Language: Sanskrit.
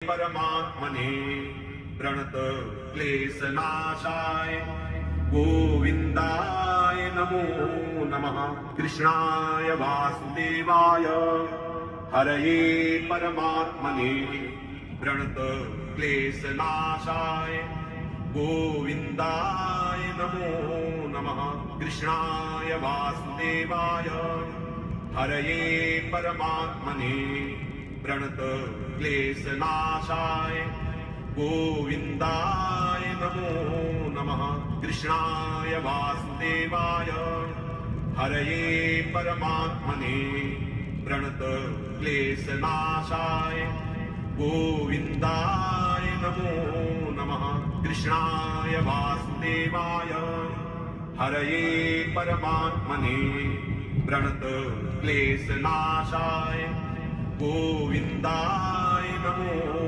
परमात्मने प्रणत क्लेशनाशाय गोविन्दाय नमो नमः। कृष्णाय वासुदेवाय हरये परमात्मने प्रणत क्लेशनाशाय गोविन्दाय नमो नमः। कृष्णाय वासुदेवाय हरये परमात्मने प्रणत क्लेशनाशाय गोविन्दाय नमो नमः। कृष्णाय वासुदेवाय हरये परमात्मने प्रणत क्लेशनाशाय गोविन्दाय नमो नमः। कृष्णाय वासुदेवाय हरये परमात्मने प्रणत क्लेशनाशाय गोविन्दाय नमो